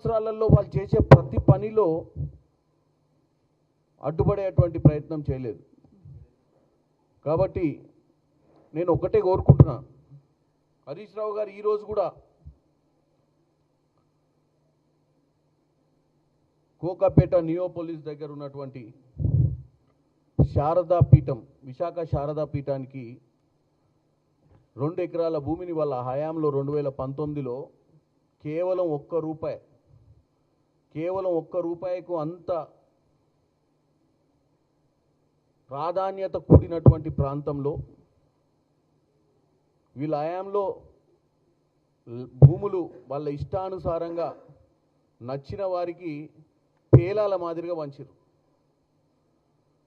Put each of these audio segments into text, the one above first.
సంవత్సరాలలో వాళ్ళు చేసే ప్రతి పనిలో అడ్డుపడేటువంటి ప్రయత్నం చేయలేదు. కాబట్టి నేను ఒకటే కోరుకుంటున్నా, హరీష్ రావు గారు ఈరోజు కూడా కోకాపేట నియోపోలిస్ దగ్గర ఉన్నటువంటి శారదా పీఠం, విశాఖ శారదా పీఠానికి 2 ఎకరాల భూమిని వాళ్ళ హయాంలో 2019లో కేవలం ఒక్క రూపాయికు అంత ప్రాధాన్యత కూడినటువంటి ప్రాంతంలో వీళ్ళ హయాంలో భూములు వాళ్ళ ఇష్టానుసారంగా నచ్చిన వారికి పేలాల మాదిరిగా వంచారు.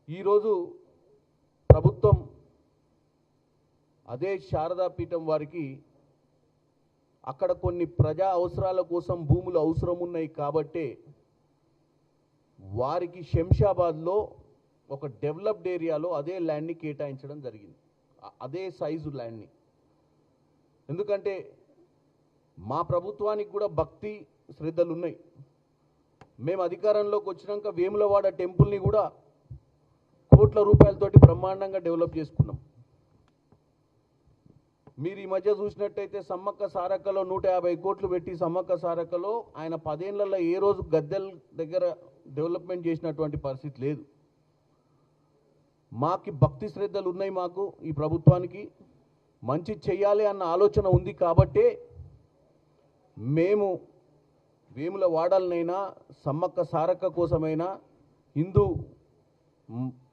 ఈరోజు ప్రభుత్వం అదే శారదా పీఠం వారికి అక్కడ కొన్ని ప్రజా అవసరాల కోసం భూములు అవసరం ఉన్నాయి కాబట్టే వారికి శంషాబాద్లో ఒక డెవలప్డ్ ఏరియాలో అదే ల్యాండ్ని కేటాయించడం జరిగింది, అదే సైజు ల్యాండ్ని. ఎందుకంటే మా ప్రభుత్వానికి కూడా భక్తి శ్రద్ధలు ఉన్నాయి. మేము అధికారంలోకి వచ్చినాక వేములవాడ టెంపుల్ని కూడా కోట్ల రూపాయలతోటి బ్రహ్మాండంగా డెవలప్ చేసుకున్నాం. మీరు ఈ మధ్య చూసినట్టయితే సమ్మక్క సారక్కలో 150 కోట్లు పెట్టి సమ్మక్క సారక్కలో ఆయన 10 ఏళ్లలో ఏ రోజు గద్దెల దగ్గర డెవలప్మెంట్ చేసినటువంటి పరిస్థితి లేదు. మాకి భక్తి శ్రద్ధలు ఉన్నాయి, మాకు ఈ ప్రభుత్వానికి మంచి చెయ్యాలి అన్న ఆలోచన ఉంది కాబట్టే మేము వేముల వాడలనైనా సమ్మక్క సారక్క కోసమైనా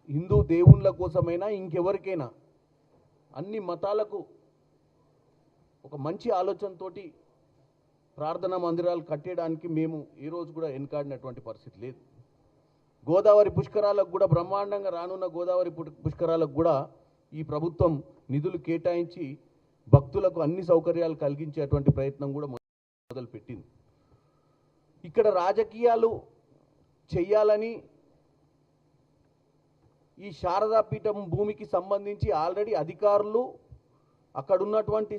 హిందూ దేవుళ్ళ కోసమైనా ఇంకెవరికైనా అన్ని మతాలకు ఒక మంచి ఆలోచనతోటి ప్రార్థనా మందిరాలు కట్టేయడానికి మేము ఈ రోజు కూడా వెనకాడినటువంటి పరిస్థితి లేదు. గోదావరి పుష్కరాలకు కూడా బ్రహ్మాండంగా రానున్న గోదావరి పుష్కరాలకు కూడా ఈ ప్రభుత్వం నిధులు కేటాయించి భక్తులకు అన్ని సౌకర్యాలు కలిగించేటువంటి ప్రయత్నం కూడా మొదలుపెట్టింది. ఇక్కడ రాజకీయాలు చెయ్యాలని ఈ శారదా పీఠం భూమికి సంబంధించి ఆల్రెడీ అధికారులు అక్కడ ఉన్నటువంటి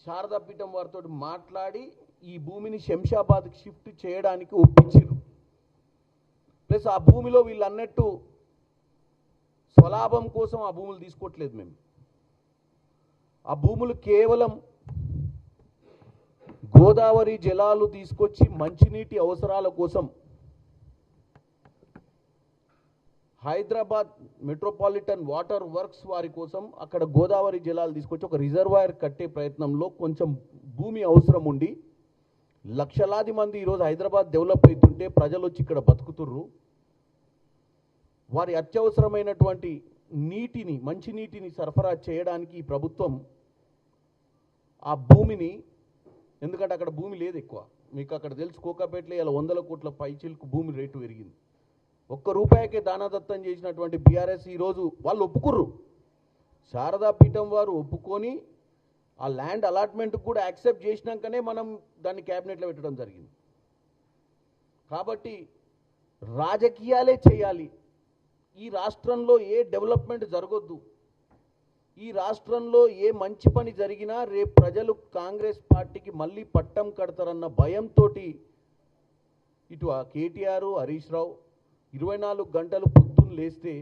శారదా పీఠం వారితో మాట్లాడి ఈ భూమిని శంషాబాద్కి షిఫ్ట్ చేయడానికి ఒప్పించారు. ప్లస్ ఆ భూమిలో వీళ్ళు అన్నట్టు స్వలాభం కోసం ఆ భూములు తీసుకోవట్లేదు. మేము ఆ భూములు కేవలం గోదావరి జలాలు తీసుకొచ్చి మంచినీటి అవసరాల కోసం హైదరాబాద్ మెట్రోపాలిటన్ వాటర్ వర్క్స్ వారి కోసం అక్కడ గోదావరి జలాలు తీసుకొచ్చి ఒక రిజర్వాయర్ కట్టే ప్రయత్నంలో కొంచెం భూమి అవసరం ఉండి లక్షలాది మంది ఈరోజు హైదరాబాద్ డెవలప్ అవుతుంటే ప్రజలు వచ్చి ఇక్కడ బతుకుతుర్రు. వారి అత్యవసరమైనటువంటి నీటిని, మంచినీటిని సరఫరా చేయడానికి ఈ ప్రభుత్వం ఆ భూమిని, ఎందుకంటే అక్కడ భూమి లేదు ఎక్కువ, మీకు అక్కడ తెలుసు కోకాపేటలో ఇలా 100 కోట్ల పైచిలకు భూమి రేటు పెరిగింది. ₹1 దానదత్తం చేసినటువంటి బీఆర్ఎస్ ఈరోజు వాళ్ళు ఒప్పుకుర్రు, శారదా పీఠం వారు ఒప్పుకొని ఆ ల్యాండ్ అలాట్మెంట్కి కూడా యాక్సెప్ట్ చేసినాకనే మనం దాన్ని క్యాబినెట్లో పెట్టడం జరిగింది. కాబట్టి రాజకీయాలే చేయాలి. ఈ రాష్ట్రంలో ఏ డెవలప్మెంట్ జరగొద్దు, ఈ రాష్ట్రంలో ఏ మంచి పని జరిగినా రేపు ప్రజలు కాంగ్రెస్ పార్టీకి మళ్ళీ పట్టం కడతారన్న భయంతో ఇటు ఆ కేటీఆర్, హరీష్ రావు 24 గంటలు పొద్దున్న లేస్తే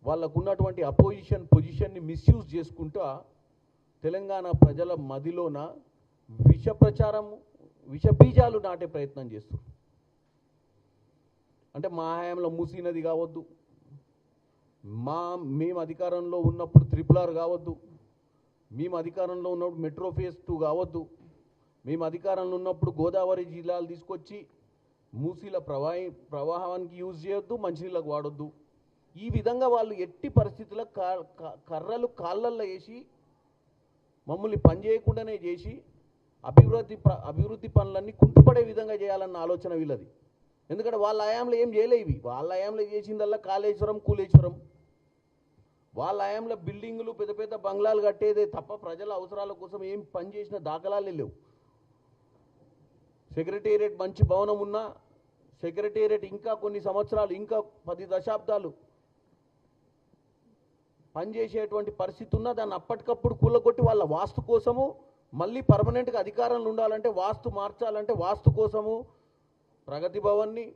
వాళ్ళకున్నటువంటి పొజిషన్ని మిస్యూజ్ చేసుకుంటా తెలంగాణ ప్రజల మదిలోన విష బీజాలు నాటే ప్రయత్నం చేస్తారు. అంటే మా హయాంలో మూసీ నది కావద్దు, మేము అధికారంలో ఉన్నప్పుడు RRR కావద్దు, మేము అధికారంలో ఉన్నప్పుడు మెట్రో ఫేజ్ 2 కావద్దు, మేము అధికారంలో ఉన్నప్పుడు గోదావరి జిల్లాలు తీసుకొచ్చి మూసీల ప్రవాహానికి యూజ్ చేయొద్దు, మంచినీళ్ళకు వాడొద్దు. ఈ విధంగా వాళ్ళు ఎట్టి పరిస్థితుల్లో కర్రలు కాళ్ళల్లో వేసి మమ్మల్ని పనిచేయకుండానే చేసి అభివృద్ధి పనులన్నీ కుంటుపడే విధంగా చేయాలన్న ఆలోచన వీళ్ళది. ఎందుకంటే వాళ్ళ హయాంలో ఏం చేయలేవి, వాళ్ళ హయాంలో చేసిందల్లా కాళేశ్వరం, కూలేశ్వరం. వాళ్ళ హయాంలో బిల్డింగులు, పెద్ద పెద్ద బంగ్లాలు కట్టేదే తప్ప ప్రజల అవసరాల కోసం ఏం పని చేసిన దాఖలాలే లేవు. సెక్రటేరియట్ మంచి భవనం ఉన్నా సెక్రటేరియట్ ఇంకా కొన్ని సంవత్సరాలు, ఇంకా 10 దశాబ్దాలు పనిచేసేటువంటి పరిస్థితి ఉన్నా దాన్ని అప్పటికప్పుడు కూలగొట్టి వాళ్ళ వాస్తు కోసము మళ్ళీ పర్మనెంట్గా అధికారంలో ఉండాలంటే వాస్తు మార్చాలంటే వాస్తు కోసము ప్రగతి భవన్ని,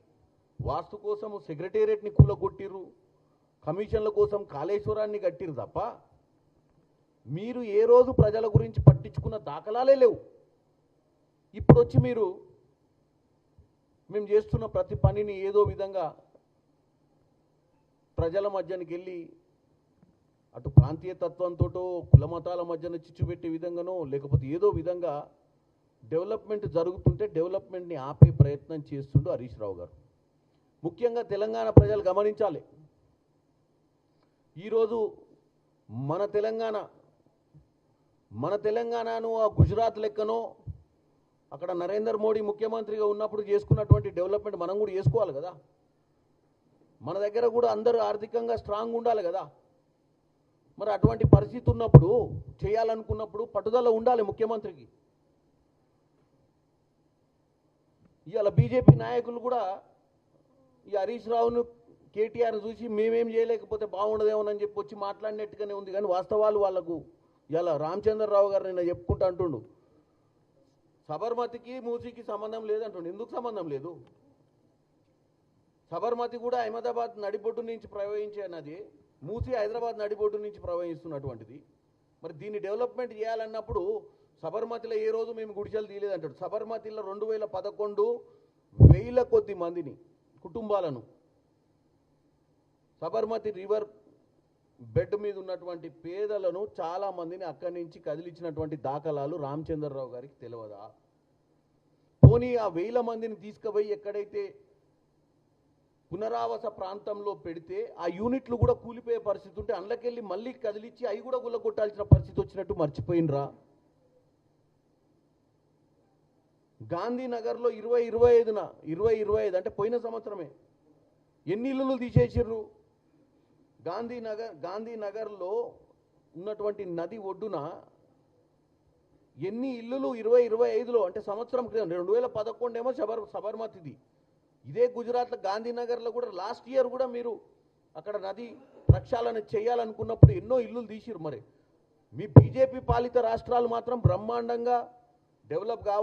వాస్తు కోసము సెక్రటేరియట్ని కూలగొట్టిర్రు, కమిషన్ల కోసం కాళేశ్వరాన్ని కట్టిరు తప్ప మీరు ఏ రోజు ప్రజల గురించి పట్టించుకున్న దాఖలాలే లేవు. ఇప్పుడు వచ్చి మీరు మేము చేస్తున్న ప్రతి పనిని ఏదో విధంగా ప్రజల మధ్యనికి వెళ్ళి అటు ప్రాంతీయ తత్వంతోటో కులమతాల మధ్యన చిచ్చుపెట్టే విధంగానో లేకపోతే ఏదో విధంగా డెవలప్మెంట్ జరుగుతుంటే డెవలప్మెంట్ని ఆపే ప్రయత్నం చేస్తుండు హరీష్ రావు గారు. ముఖ్యంగా తెలంగాణ ప్రజలు గమనించాలి. ఈరోజు మన తెలంగాణను ఆ గుజరాత్ లెక్కనో అక్కడ నరేంద్ర మోడీ ముఖ్యమంత్రిగా ఉన్నప్పుడు చేసుకున్నటువంటి డెవలప్మెంట్ మనం కూడా చేసుకోవాలి కదా. మన దగ్గర కూడా అందరూ ఆర్థికంగా స్ట్రాంగ్ ఉండాలి కదా. మరి అటువంటి పరిస్థితి ఉన్నప్పుడు చేయాలనుకున్నప్పుడు పట్టుదల ఉండాలి ముఖ్యమంత్రికి. ఇవాళ బీజేపీ నాయకులు కూడా ఈ హరీష్ రావును కేటీఆర్ చూసి మేమేం చేయలేకపోతే బాగుండదేమోనని చెప్పి వచ్చి మాట్లాడినట్టుగానే ఉంది. కానీ వాస్తవాలు వాళ్ళకు ఇలా రామచంద్రరావు గారు నిన్న చెప్పుకుంటూ అంటుండు సబర్మతికి మూసీకి సంబంధం లేదంటుండు. ఎందుకు సంబంధం లేదు? సబర్మతి కూడా అహ్మదాబాద్ నడిబొడ్డు నుంచి ప్రవహించే నది, మూసీ హైదరాబాద్ నడిబొడ్డు నుంచి ప్రవహిస్తున్నటువంటిది. మరి దీన్ని డెవలప్మెంట్ చేయాలన్నప్పుడు సబర్మతిలో ఏ రోజు మేము గుడిసెలు తీయలేదంటాడు. సబర్మతిలో 2011 వేల కొద్ది మందిని కుటుంబాలను సబర్మతి రివర్ బెడ్ మీద ఉన్నటువంటి పేదలను చాలామందిని అక్కడి నుంచి కదిలించినటువంటి దాఖలాలు రామచంద్రరావు గారికి తెలియదా? పోనీ ఆ 1000 మందిని తీసుకుపోయి ఎక్కడైతే పునరావాస ప్రాంతంలో పెడితే ఆ యూనిట్లు కూడా కూలిపోయే పరిస్థితి ఉంటే అందులోకెళ్ళి మళ్ళీ కదిలించి అవి కూడా గుల్లగొట్టాల్సిన పరిస్థితి వచ్చినట్టు మర్చిపోయినరా? గాంధీనగర్లో 2025 అంటే పోయిన సంవత్సరమే ఎన్ని ఇళ్ళు తీసేసిర్రు? గాంధీనగర్లో ఉన్నటువంటి నది ఒడ్డున ఎన్ని ఇల్లులు 2025లో అంటే సంవత్సరం క్రితం 2011 ఏమో సబర్మతిది. ఇదే గుజరాత్లో గాంధీనగర్లో కూడా లాస్ట్ ఇయర్ కూడా మీరు అక్కడ నది ప్రక్షాళన చేయాలనుకున్నప్పుడు ఎన్నో ఇల్లులు తీసిరు. మరి మీ బీజేపీ పాలిత రాష్ట్రాలు మాత్రం బ్రహ్మాండంగా డెవలప్ కావాలి.